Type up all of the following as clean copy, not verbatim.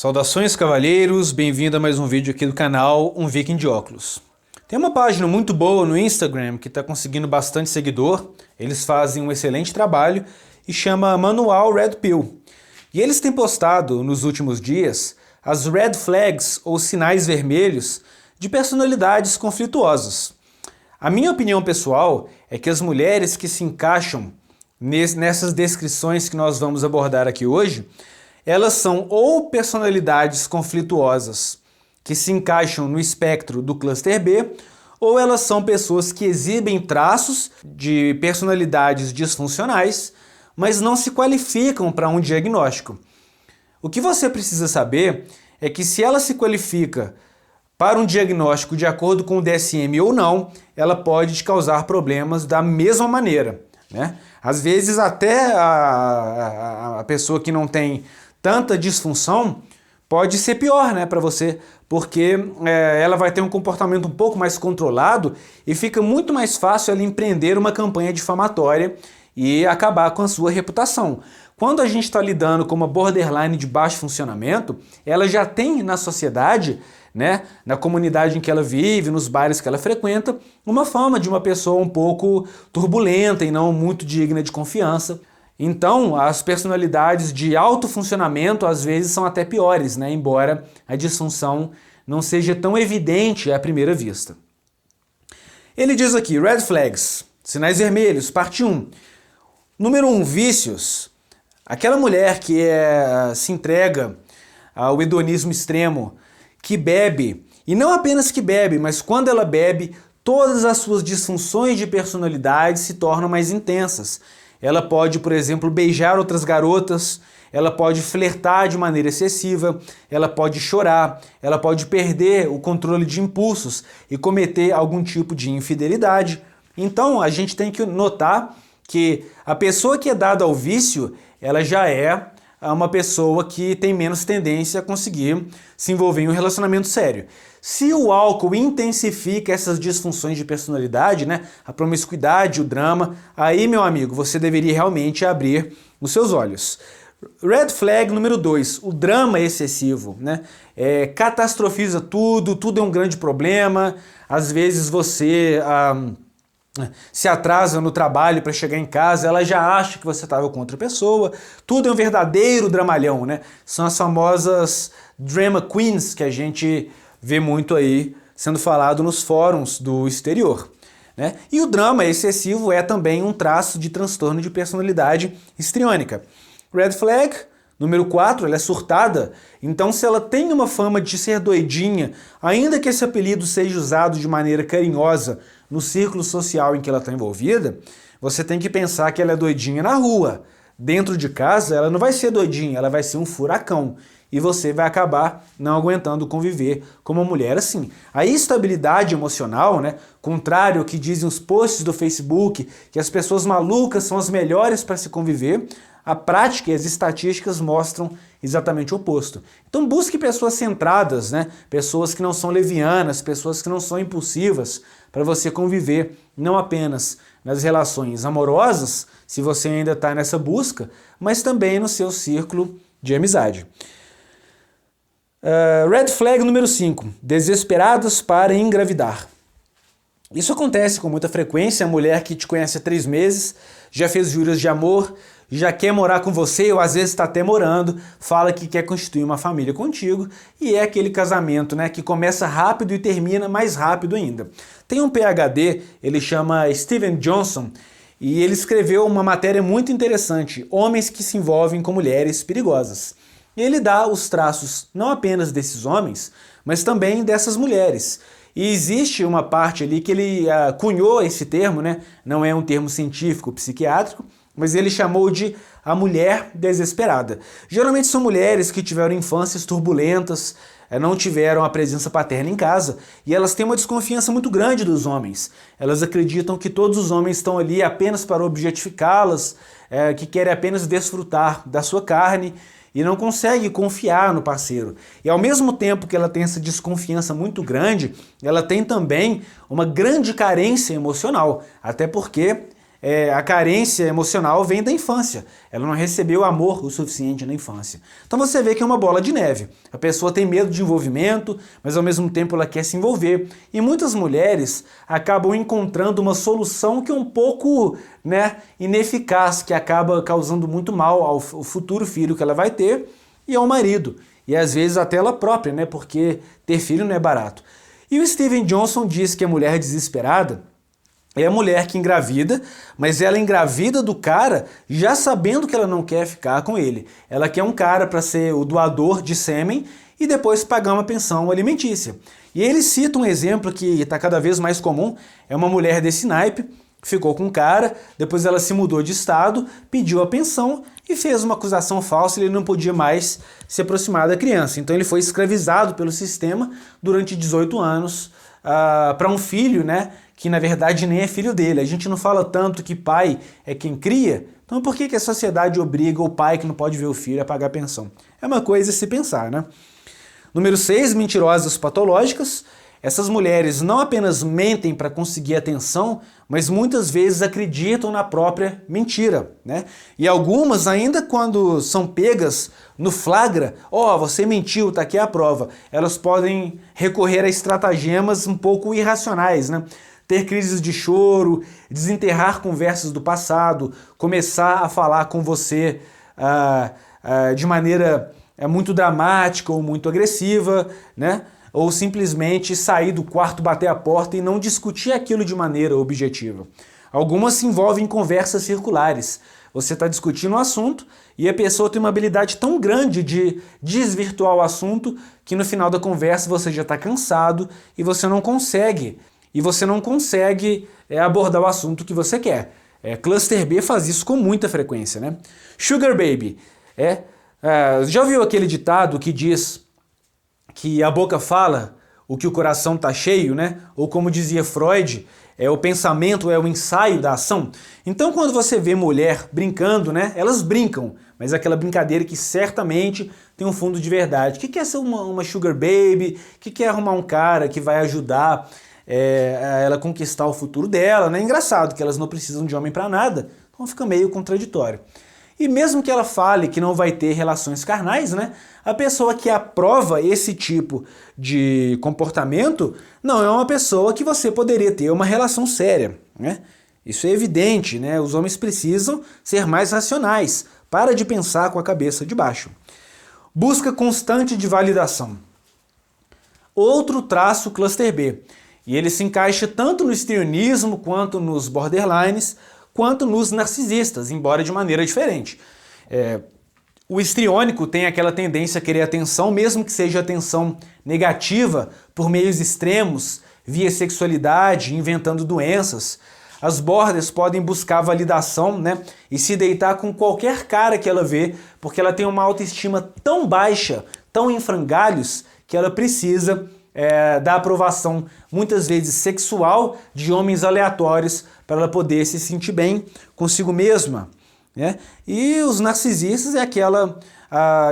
Saudações, cavalheiros, bem-vindo a mais um vídeo aqui do canal Um Viking de Óculos. Tem uma página muito boa no Instagram que está conseguindo bastante seguidor, eles fazem um excelente trabalho e chama Manual Red Pill. E eles têm postado nos últimos dias as red flags ou sinais vermelhos de personalidades conflituosas. A minha opinião pessoal é que as mulheres que se encaixam nessas descrições que nós vamos abordar aqui hoje, elas são ou personalidades conflituosas que se encaixam no espectro do cluster B, ou elas são pessoas que exibem traços de personalidades disfuncionais, mas não se qualificam para um diagnóstico. O que você precisa saber é que se ela se qualifica para um diagnóstico de acordo com o DSM ou não, ela pode te causar problemas da mesma maneira, né? Às vezes até a pessoa que não tem tanta disfunção pode ser pior, né, para você, porque ela vai ter um comportamento um pouco mais controlado e fica muito mais fácil ela empreender uma campanha difamatória e acabar com a sua reputação. Quando a gente está lidando com uma borderline de baixo funcionamento, ela já tem na sociedade, né, na comunidade em que ela vive, nos bares que ela frequenta, uma fama de uma pessoa um pouco turbulenta e não muito digna de confiança. Então, as personalidades de alto funcionamento às vezes são até piores, né, embora a disfunção não seja tão evidente à primeira vista. Ele diz aqui, Red Flags, sinais vermelhos, parte 1. Número 1, vícios. Aquela mulher que se entrega ao hedonismo extremo, que bebe, e não apenas que bebe, mas quando ela bebe, todas as suas disfunções de personalidade se tornam mais intensas. Ela pode, por exemplo, beijar outras garotas, ela pode flertar de maneira excessiva, ela pode chorar, ela pode perder o controle de impulsos e cometer algum tipo de infidelidade. Então, a gente tem que notar que a pessoa que é dada ao vício, ela já é uma pessoa que tem menos tendência a conseguir se envolver em um relacionamento sério. Se o álcool intensifica essas disfunções de personalidade, né, a promiscuidade, o drama, aí, meu amigo, você deveria realmente abrir os seus olhos. Red flag número 2, o drama excessivo, né? Catastrofiza tudo, tudo é um grande problema, às vezes você se atrasa no trabalho para chegar em casa, ela já acha que você estava com outra pessoa, tudo é um verdadeiro dramalhão, né? São as famosas drama queens que a gente vê muito aí sendo falado nos fóruns do exterior, né? E o drama excessivo é também um traço de transtorno de personalidade histriônica. Red flag número 4, ela é surtada, então se ela tem uma fama de ser doidinha, ainda que esse apelido seja usado de maneira carinhosa no círculo social em que ela está envolvida, você tem que pensar que ela é doidinha na rua. Dentro de casa, ela não vai ser doidinha, ela vai ser um furacão. E você vai acabar não aguentando conviver com uma mulher assim. A instabilidade emocional, né, contrário ao que dizem os posts do Facebook, que as pessoas malucas são as melhores para se conviver, a prática e as estatísticas mostram exatamente o oposto. Então busque pessoas centradas, né, pessoas que não são levianas, pessoas que não são impulsivas, para você conviver não apenas nas relações amorosas, se você ainda está nessa busca, mas também no seu círculo de amizade. Red flag número 5, desesperados para engravidar. Isso acontece com muita frequência, a mulher que te conhece há 3 meses, já fez juras de amor, já quer morar com você, ou às vezes está até morando, fala que quer constituir uma família contigo, e é aquele casamento, né, que começa rápido e termina mais rápido ainda. Tem um PhD, ele chama Steven Johnson, e ele escreveu uma matéria muito interessante, Homens que se envolvem com mulheres perigosas. E ele dá os traços não apenas desses homens, mas também dessas mulheres. E existe uma parte ali que ele cunhou esse termo, né? Não é um termo científico, psiquiátrico, mas ele chamou de a mulher desesperada. Geralmente são mulheres que tiveram infâncias turbulentas, não tiveram a presença paterna em casa, e elas têm uma desconfiança muito grande dos homens. Elas acreditam que todos os homens estão ali apenas para objetificá-las, que querem apenas desfrutar da sua carne, e não consegue confiar no parceiro. E ao mesmo tempo que ela tem essa desconfiança muito grande, ela tem também uma grande carência emocional, até porque a carência emocional vem da infância. Ela não recebeu amor o suficiente na infância. Então você vê que é uma bola de neve. A pessoa tem medo de envolvimento, mas ao mesmo tempo ela quer se envolver. E muitas mulheres acabam encontrando uma solução que é um pouco, ineficaz, que acaba causando muito mal ao futuro filho que ela vai ter e ao marido. E às vezes até ela própria, porque ter filho não é barato. E o Steven Johnson diz que a mulher desesperada é a mulher que engravida, mas ela engravida do cara já sabendo que ela não quer ficar com ele. Ela quer um cara para ser o doador de sêmen e depois pagar uma pensão alimentícia. E ele cita um exemplo que está cada vez mais comum, é uma mulher desse naipe, ficou com um cara, depois ela se mudou de estado, pediu a pensão e fez uma acusação falsa e ele não podia mais se aproximar da criança. Então ele foi escravizado pelo sistema durante 18 anos para um filho, que na verdade nem é filho dele. A gente não fala tanto que pai é quem cria, então por que a sociedade obriga o pai que não pode ver o filho a pagar pensão? É uma coisa a se pensar, Número 6, mentirosas patológicas. Essas mulheres não apenas mentem para conseguir atenção, mas muitas vezes acreditam na própria mentira, E algumas, ainda quando são pegas no flagra, você mentiu, tá aqui a prova, elas podem recorrer a estratagemas um pouco irracionais, Ter crises de choro, desenterrar conversas do passado, começar a falar com você de maneira muito dramática ou muito agressiva, ou simplesmente sair do quarto, bater a porta e não discutir aquilo de maneira objetiva. Algumas se envolvem em conversas circulares. Você está discutindo um assunto e a pessoa tem uma habilidade tão grande de desvirtuar o assunto que no final da conversa você já está cansado e você não consegue abordar o assunto que você quer. Cluster B faz isso com muita frequência, Sugar Baby. Já ouviu aquele ditado que diz que a boca fala o que o coração está cheio, Ou como dizia Freud, o pensamento é o ensaio da ação. Então quando você vê mulher brincando, elas brincam, mas aquela brincadeira que certamente tem um fundo de verdade. O que é ser uma sugar baby? O que é arrumar um cara que vai ajudar a ela conquistar o futuro dela? É engraçado que elas não precisam de homem para nada, então fica meio contraditório. E mesmo que ela fale que não vai ter relações carnais, a pessoa que aprova esse tipo de comportamento não é uma pessoa que você poderia ter uma relação séria, Isso é evidente, Os homens precisam ser mais racionais. Para de pensar com a cabeça de baixo. Busca constante de validação. Outro traço cluster B. E ele se encaixa tanto no histrionismo quanto nos borderlines, quanto nos narcisistas, embora de maneira diferente. O histriônico tem aquela tendência a querer atenção, mesmo que seja atenção negativa, por meios extremos, via sexualidade, inventando doenças. As borders podem buscar validação, e se deitar com qualquer cara que ela vê, porque ela tem uma autoestima tão baixa, tão em frangalhos, que ela precisa da aprovação, muitas vezes sexual, de homens aleatórios para ela poder se sentir bem consigo mesma. E os narcisistas é aquela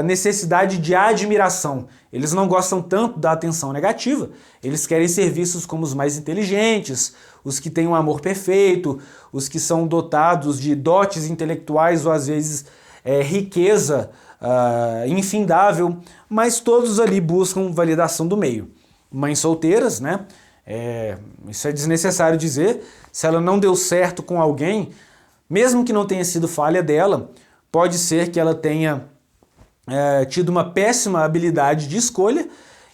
necessidade de admiração. Eles não gostam tanto da atenção negativa, eles querem ser vistos como os mais inteligentes, os que têm um amor perfeito, os que são dotados de dotes intelectuais ou às vezes riqueza infindável, mas todos ali buscam validação do meio. Mães solteiras, isso é desnecessário dizer, se ela não deu certo com alguém, mesmo que não tenha sido falha dela, pode ser que ela tenha tido uma péssima habilidade de escolha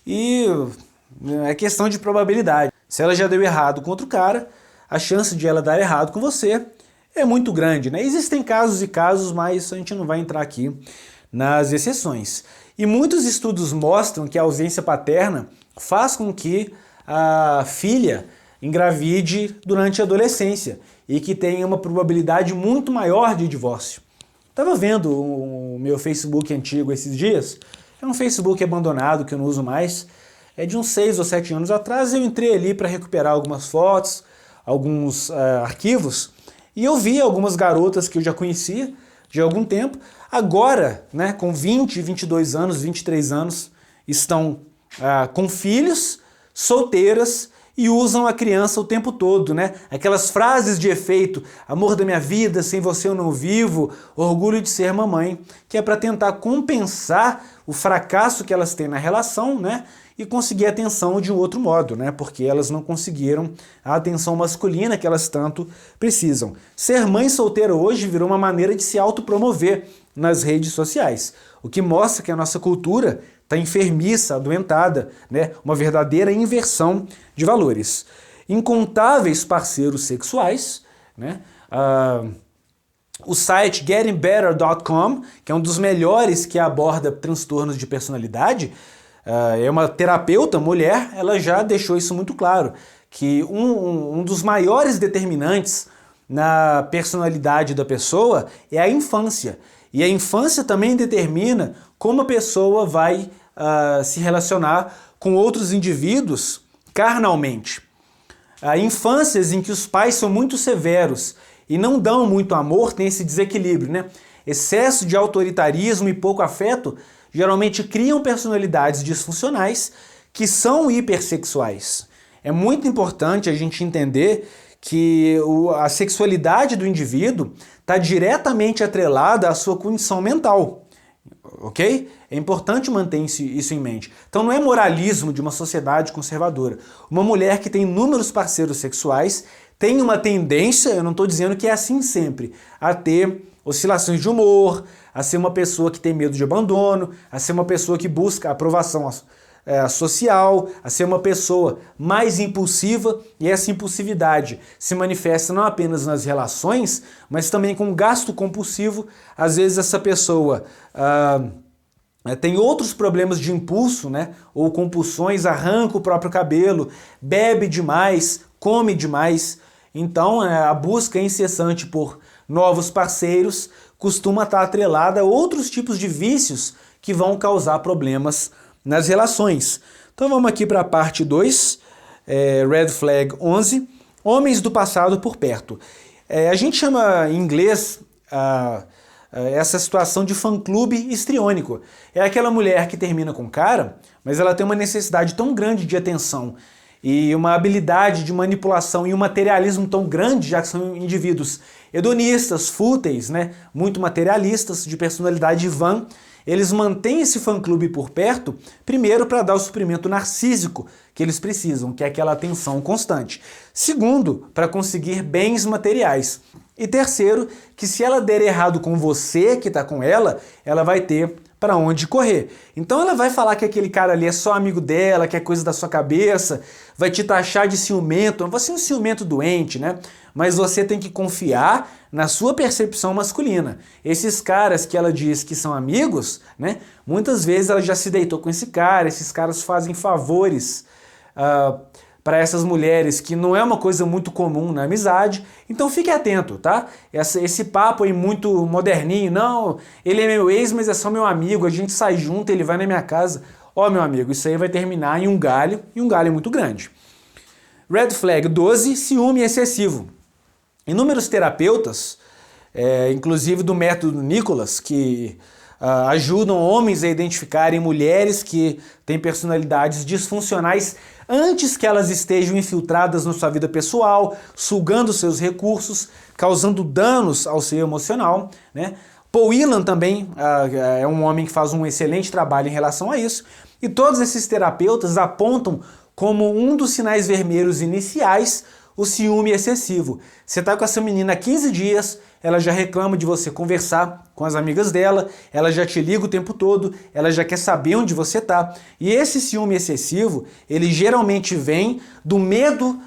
e é questão de probabilidade. Se ela já deu errado com outro cara, a chance de ela dar errado com você é muito grande. Existem casos e casos, mas a gente não vai entrar aqui nas exceções. E muitos estudos mostram que a ausência paterna faz com que a filha engravide durante a adolescência e que tenha uma probabilidade muito maior de divórcio. Estava vendo o meu Facebook antigo esses dias, é um Facebook abandonado que eu não uso mais, é de uns 6 ou 7 anos atrás. Eu entrei ali para recuperar algumas fotos, alguns arquivos, e eu vi algumas garotas que eu já conhecia de algum tempo, agora, com 20, 22 anos, 23 anos, estão com filhos, solteiras e usam a criança o tempo todo, né? Aquelas frases de efeito, amor da minha vida, sem você eu não vivo, orgulho de ser mamãe, que é para tentar compensar o fracasso que elas têm na relação, né? E conseguir a atenção de um outro modo, né? Porque elas não conseguiram a atenção masculina que elas tanto precisam. Ser mãe solteira hoje virou uma maneira de se autopromover nas redes sociais, o que mostra que a nossa cultura está enfermiça, adoentada, né? Uma verdadeira inversão de valores. Incontáveis parceiros sexuais, né? O site gettingbetter.com, que é um dos melhores que aborda transtornos de personalidade, é uma terapeuta, mulher, ela já deixou isso muito claro, que um dos maiores determinantes na personalidade da pessoa é a infância. E a infância também determina como a pessoa vai se relacionar com outros indivíduos carnalmente. Há infâncias em que os pais são muito severos e não dão muito amor, tem esse desequilíbrio, né? Excesso de autoritarismo e pouco afeto geralmente criam personalidades disfuncionais que são hipersexuais. É muito importante a gente entender que a sexualidade do indivíduo está diretamente atrelada à sua condição mental, ok? É importante manter isso em mente. Então não é moralismo de uma sociedade conservadora. Uma mulher que tem inúmeros parceiros sexuais tem uma tendência, eu não estou dizendo que é assim sempre, a ter oscilações de humor, a ser uma pessoa que tem medo de abandono, a ser uma pessoa que busca aprovação social, a ser uma pessoa mais impulsiva, e essa impulsividade se manifesta não apenas nas relações, mas também com gasto compulsivo. Às vezes essa pessoa tem outros problemas de impulso, né? Ou compulsões, arranca o próprio cabelo, bebe demais, come demais. Então a busca incessante por novos parceiros costuma estar atrelada a outros tipos de vícios que vão causar problemas nas relações. Então vamos aqui para a parte 2, Red Flag 11, homens do passado por perto. A gente chama em inglês essa situação de fã-clube histriônico. É aquela mulher que termina com o cara, mas ela tem uma necessidade tão grande de atenção e uma habilidade de manipulação e um materialismo tão grande, já que são indivíduos hedonistas, fúteis, né? Muito materialistas, de personalidade vã. Eles mantêm esse fã-clube por perto, primeiro para dar o suprimento narcísico que eles precisam, que é aquela atenção constante. Segundo, para conseguir bens materiais. E terceiro, que se ela der errado com você que está com ela vai ter para onde correr. Então ela vai falar que aquele cara ali é só amigo dela, que é coisa da sua cabeça, vai te taxar de ciumento. Você é um ciumento doente, né? Mas você tem que confiar na sua percepção masculina. Esses caras que ela diz que são amigos, né? Muitas vezes ela já se deitou com esse cara, esses caras fazem favores para essas mulheres, que não é uma coisa muito comum na amizade. Então fique atento, tá? Esse papo aí muito moderninho, não, ele é meu ex, mas é só meu amigo, a gente sai junto, ele vai na minha casa. Ó, meu amigo, isso aí vai terminar em um galho, e um galho muito grande. Red Flag 12, ciúme excessivo. Inúmeros terapeutas, inclusive do método Nicholas, que ajudam homens a identificarem mulheres que têm personalidades disfuncionais antes que elas estejam infiltradas na sua vida pessoal, sugando seus recursos, causando danos ao seu emocional, né? Paul Elam também é um homem que faz um excelente trabalho em relação a isso, e todos esses terapeutas apontam como um dos sinais vermelhos iniciais o ciúme excessivo. Você está com essa menina há 15 dias, ela já reclama de você conversar com as amigas dela, ela já te liga o tempo todo, ela já quer saber onde você está. E esse ciúme excessivo, ele geralmente vem do medo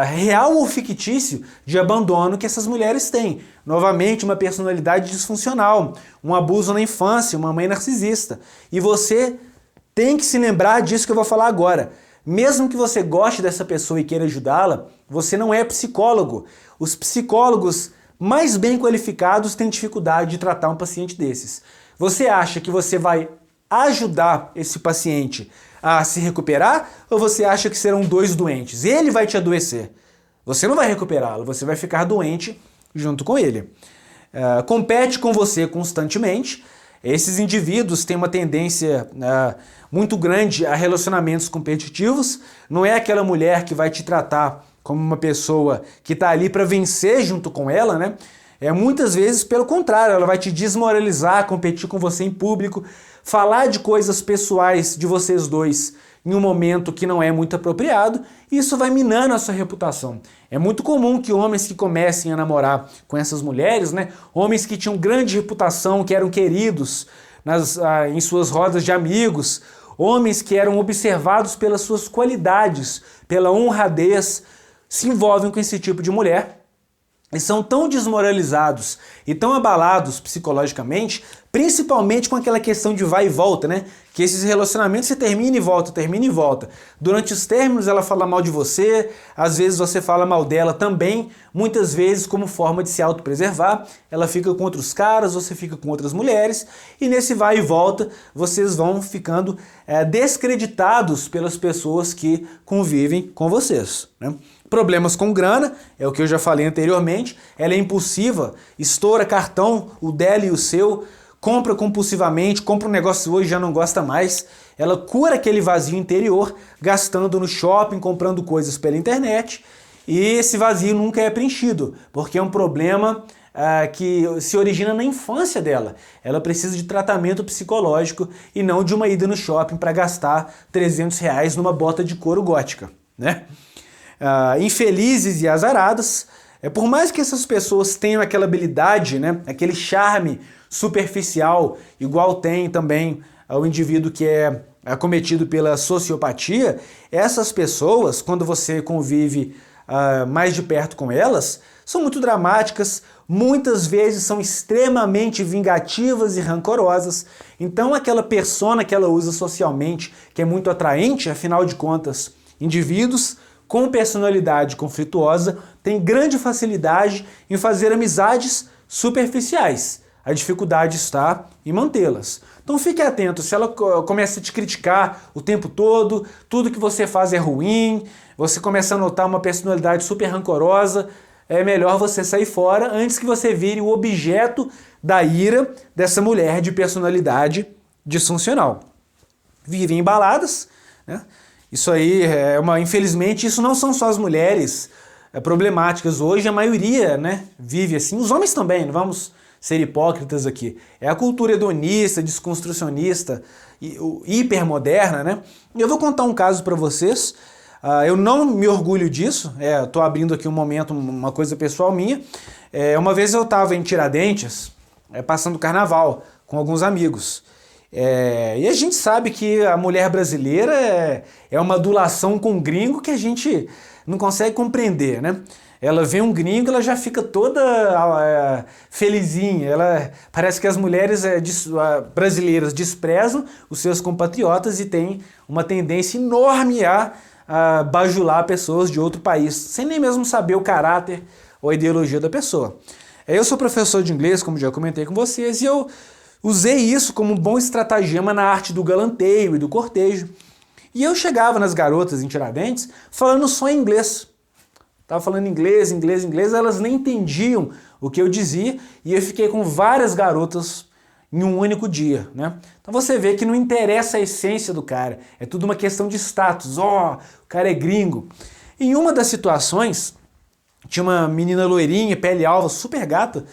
real ou fictício de abandono que essas mulheres têm. Novamente, uma personalidade disfuncional, um abuso na infância, uma mãe narcisista. E você tem que se lembrar disso que eu vou falar agora. Mesmo que você goste dessa pessoa e queira ajudá-la, você não é psicólogo. Os psicólogos mais bem qualificados têm dificuldade de tratar um paciente desses. Você acha que você vai ajudar esse paciente a se recuperar, ou você acha que serão dois doentes? Ele vai te adoecer. Você não vai recuperá-lo, você vai ficar doente junto com ele. Compete com você constantemente. Esses indivíduos têm uma tendência muito grande a relacionamentos competitivos. Não é aquela mulher que vai te tratar como uma pessoa que está ali para vencer junto com ela, né? Muitas vezes, pelo contrário, ela vai te desmoralizar, competir com você em público, falar de coisas pessoais de vocês dois em um momento que não é muito apropriado, e isso vai minando a sua reputação. É muito comum que homens que comecem a namorar com essas mulheres, né, homens que tinham grande reputação, que eram queridos em suas rodas de amigos, homens que eram observados pelas suas qualidades, pela honradez, se envolvem com esse tipo de mulher. E são tão desmoralizados e tão abalados psicologicamente, principalmente com aquela questão de vai e volta, né? Que esses relacionamentos se termina e volta, termina e volta. Durante os términos ela fala mal de você, às vezes você fala mal dela também, muitas vezes como forma de se autopreservar, ela fica com outros caras, você fica com outras mulheres, e nesse vai e volta vocês vão ficando descreditados pelas pessoas que convivem com vocês, né? Problemas com grana, é o que eu já falei anteriormente, ela é impulsiva, estoura cartão, o dela e o seu, compra compulsivamente, compra um negócio hoje e já não gosta mais, ela cura aquele vazio interior, gastando no shopping, comprando coisas pela internet, e esse vazio nunca é preenchido, porque é um problema que se origina na infância dela. Ela precisa de tratamento psicológico e não de uma ida no shopping para gastar R$300 numa bota de couro gótica, né? Infelizes e azaradas, por mais que essas pessoas tenham aquela habilidade, né, aquele charme superficial, igual tem também o indivíduo que é acometido pela sociopatia, essas pessoas, quando você convive mais de perto com elas, são muito dramáticas, muitas vezes são extremamente vingativas e rancorosas. Então aquela persona que ela usa socialmente, que é muito atraente, afinal de contas, indivíduos com personalidade conflituosa têm grande facilidade em fazer amizades superficiais. A dificuldade está em mantê-las. Então fique atento, se ela começa a te criticar o tempo todo, tudo que você faz é ruim, você começa a notar uma personalidade super rancorosa, é melhor você sair fora antes que você vire o objeto da ira dessa mulher de personalidade disfuncional. Vivem em baladas, né? Isso aí infelizmente, isso não são só as mulheres problemáticas. Hoje a maioria, né, vive assim, os homens também, não vamos ser hipócritas aqui. É a cultura hedonista, desconstrucionista, hipermoderna, né? E eu vou contar um caso para vocês. Eu não me orgulho disso, estou abrindo aqui um momento, uma coisa pessoal minha. Uma vez eu estava em Tiradentes, passando o carnaval com alguns amigos. E a gente sabe que a mulher brasileira é uma adulação com gringo que a gente não consegue compreender, né? Ela vê um gringo, ela já fica toda felizinha. Parece que as mulheres brasileiras desprezam os seus compatriotas e têm uma tendência enorme a bajular pessoas de outro país, sem nem mesmo saber o caráter ou a ideologia da pessoa. Eu sou professor de inglês, como já comentei com vocês, e eu usei isso como um bom estratagema na arte do galanteio e do cortejo. E eu chegava nas garotas em Tiradentes falando só em inglês. Estava falando inglês, elas nem entendiam o que eu dizia e eu fiquei com várias garotas em um único dia, né? Então você vê que não interessa a essência do cara, é tudo uma questão de status. O cara é gringo. Em uma das situações, tinha uma menina loirinha, pele alva, super gata,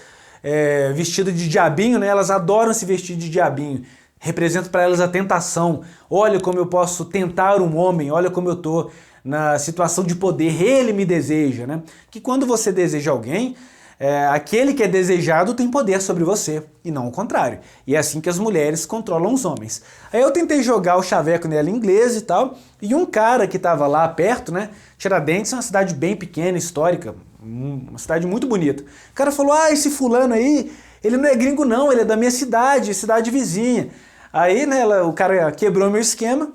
vestida de diabinho, né? Elas adoram se vestir de diabinho. Representa para elas a tentação. Olha como eu posso tentar um homem, olha como eu tô na situação de poder, ele me deseja, né? Que quando você deseja alguém, aquele que é desejado tem poder sobre você, e não o contrário. E é assim que as mulheres controlam os homens. Aí eu tentei jogar o chaveco nela em inglês e tal, e um cara que estava lá perto, né? Tiradentes é uma cidade bem pequena, histórica, uma cidade muito bonita. O cara falou, esse fulano aí, ele não é gringo não, ele é da minha cidade, cidade vizinha. Aí, né, o cara quebrou meu esquema.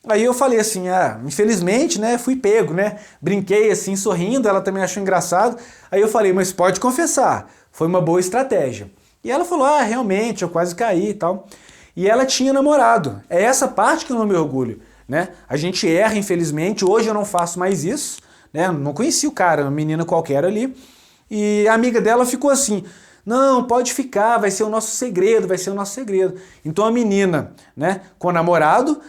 Aí eu falei assim, infelizmente, né, fui pego, né, brinquei assim, sorrindo, ela também achou engraçado. Aí eu falei, mas pode confessar, foi uma boa estratégia. E ela falou, realmente, eu quase caí e tal. E ela tinha namorado, é essa parte que eu não me orgulho, né. A gente erra, infelizmente, hoje eu não faço mais isso, né, não conheci o cara, uma menina qualquer ali. E a amiga dela ficou assim, Não, pode ficar, vai ser o nosso segredo, vai ser o nosso segredo. Então a menina, né, com o namorado,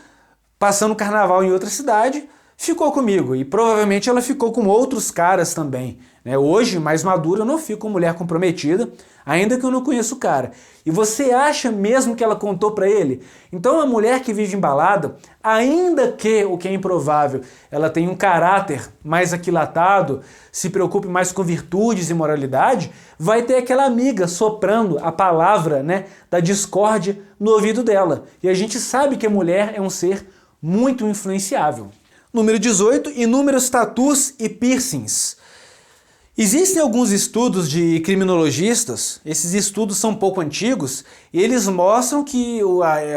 passando o carnaval em outra cidade, ficou comigo. E provavelmente ela ficou com outros caras também. Né? Hoje, mais madura, eu não fico com mulher comprometida, ainda que eu não conheça o cara. E você acha mesmo que ela contou pra ele? Então a mulher que vive embalada, ainda que, o que é improvável, ela tenha um caráter mais aquilatado, se preocupe mais com virtudes e moralidade, vai ter aquela amiga soprando a palavra, né, da discórdia no ouvido dela. E a gente sabe que a mulher é um ser muito influenciável. Número 18, inúmeros tatus e piercings. Existem alguns estudos de criminologistas, esses estudos são um pouco antigos, e eles mostram que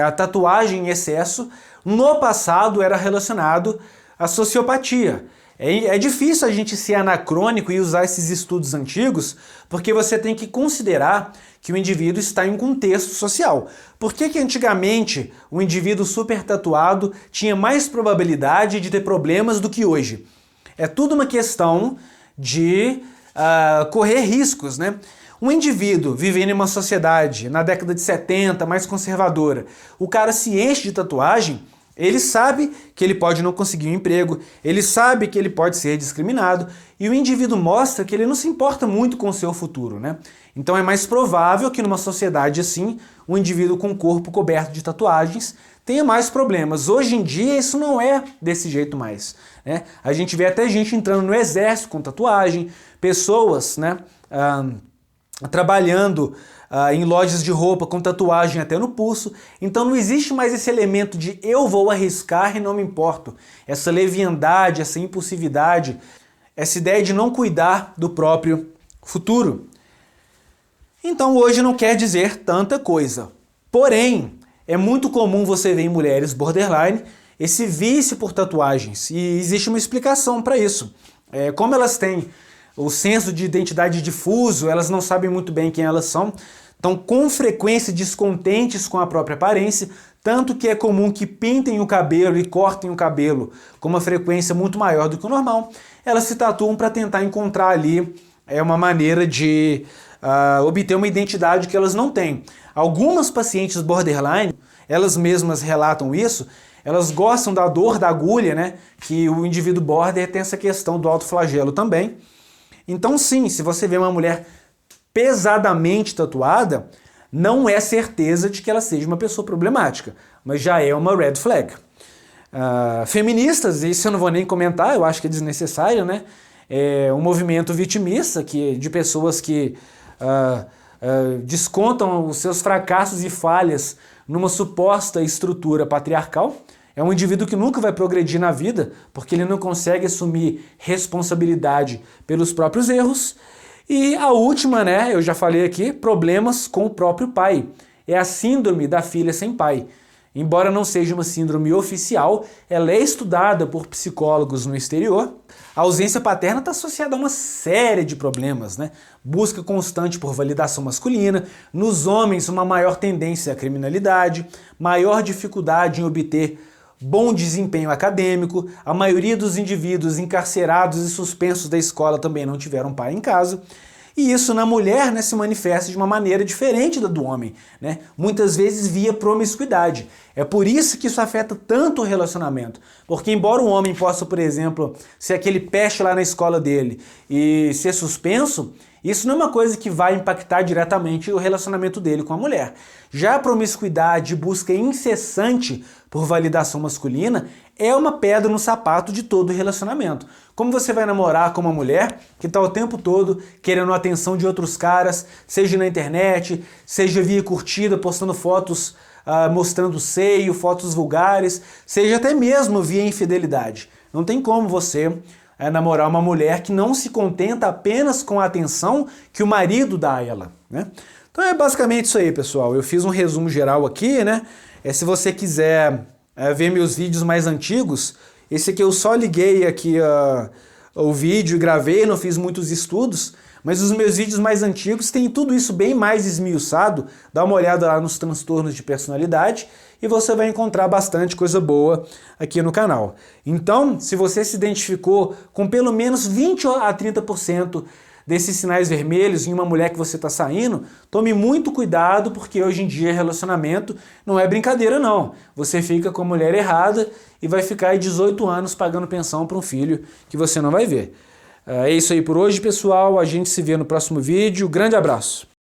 a tatuagem em excesso no passado era relacionado à sociopatia. É difícil a gente ser anacrônico e usar esses estudos antigos, porque você tem que considerar que o indivíduo está em um contexto social. Por que antigamente o indivíduo super tatuado tinha mais probabilidade de ter problemas do que hoje? É tudo uma questão de correr riscos, né? Um indivíduo vivendo em uma sociedade na década de 70, mais conservadora, o cara se enche de tatuagem, ele sabe que ele pode não conseguir um emprego, ele sabe que ele pode ser discriminado, e o indivíduo mostra que ele não se importa muito com o seu futuro, né? Então é mais provável que numa sociedade assim, um indivíduo com o corpo coberto de tatuagens tenha mais problemas. Hoje em dia isso não é desse jeito mais, né? A gente vê até gente entrando no exército com tatuagem, pessoas, né, trabalhando em lojas de roupa com tatuagem até no pulso. Então não existe mais esse elemento de eu vou arriscar e não me importo. Essa leviandade, essa impulsividade, essa ideia de não cuidar do próprio futuro. Então hoje não quer dizer tanta coisa. Porém, é muito comum você ver em mulheres borderline esse vício por tatuagens. E existe uma explicação para isso. Como elas têm o senso de identidade difuso, elas não sabem muito bem quem elas são, estão com frequência descontentes com a própria aparência, tanto que é comum que pintem o cabelo e cortem o cabelo com uma frequência muito maior do que o normal. Elas se tatuam para tentar encontrar ali uma maneira de obter uma identidade que elas não têm. Algumas pacientes borderline, elas mesmas relatam isso, elas gostam da dor da agulha, né? Que o indivíduo border tem essa questão do autoflagelo também. Então sim, se você vê uma mulher pesadamente tatuada, não é certeza de que ela seja uma pessoa problemática, mas já é uma red flag. Feministas, isso eu não vou nem comentar, eu acho que é desnecessário, né? É um movimento vitimista de pessoas que descontam os seus fracassos e falhas numa suposta estrutura patriarcal. É um indivíduo que nunca vai progredir na vida, porque ele não consegue assumir responsabilidade pelos próprios erros. E a última, né, eu já falei aqui, problemas com o próprio pai. É a síndrome da filha sem pai. Embora não seja uma síndrome oficial, ela é estudada por psicólogos no exterior. A ausência paterna está associada a uma série de problemas, né? Busca constante por validação masculina, nos homens uma maior tendência à criminalidade, maior dificuldade em obter bom desempenho acadêmico, a maioria dos indivíduos encarcerados e suspensos da escola também não tiveram pai em casa. E isso na mulher, né, se manifesta de uma maneira diferente da do homem, né? Muitas vezes via promiscuidade. É por isso que isso afeta tanto o relacionamento. Porque embora o homem possa, por exemplo, ser aquele peste lá na escola dele e ser suspenso, isso não é uma coisa que vai impactar diretamente o relacionamento dele com a mulher. Já a promiscuidade, busca incessante por validação masculina, é uma pedra no sapato de todo relacionamento. Como você vai namorar com uma mulher que está o tempo todo querendo a atenção de outros caras, seja na internet, seja via curtida, postando fotos mostrando seio, fotos vulgares, seja até mesmo via infidelidade. Não tem como você namorar uma mulher que não se contenta apenas com a atenção que o marido dá a ela, né? Então é basicamente isso aí, pessoal. Eu fiz um resumo geral aqui, né? Se você quiser ver meus vídeos mais antigos, esse aqui eu só liguei aqui o vídeo e gravei, não fiz muitos estudos, mas os meus vídeos mais antigos têm tudo isso bem mais esmiuçado. Dá uma olhada lá nos transtornos de personalidade e você vai encontrar bastante coisa boa aqui no canal. Então, se você se identificou com pelo menos 20 a 30% desses sinais vermelhos em uma mulher que você está saindo, tome muito cuidado, porque hoje em dia relacionamento não é brincadeira não. Você fica com a mulher errada e vai ficar aí 18 anos pagando pensão para um filho que você não vai ver. É isso aí por hoje, pessoal. A gente se vê no próximo vídeo. Grande abraço!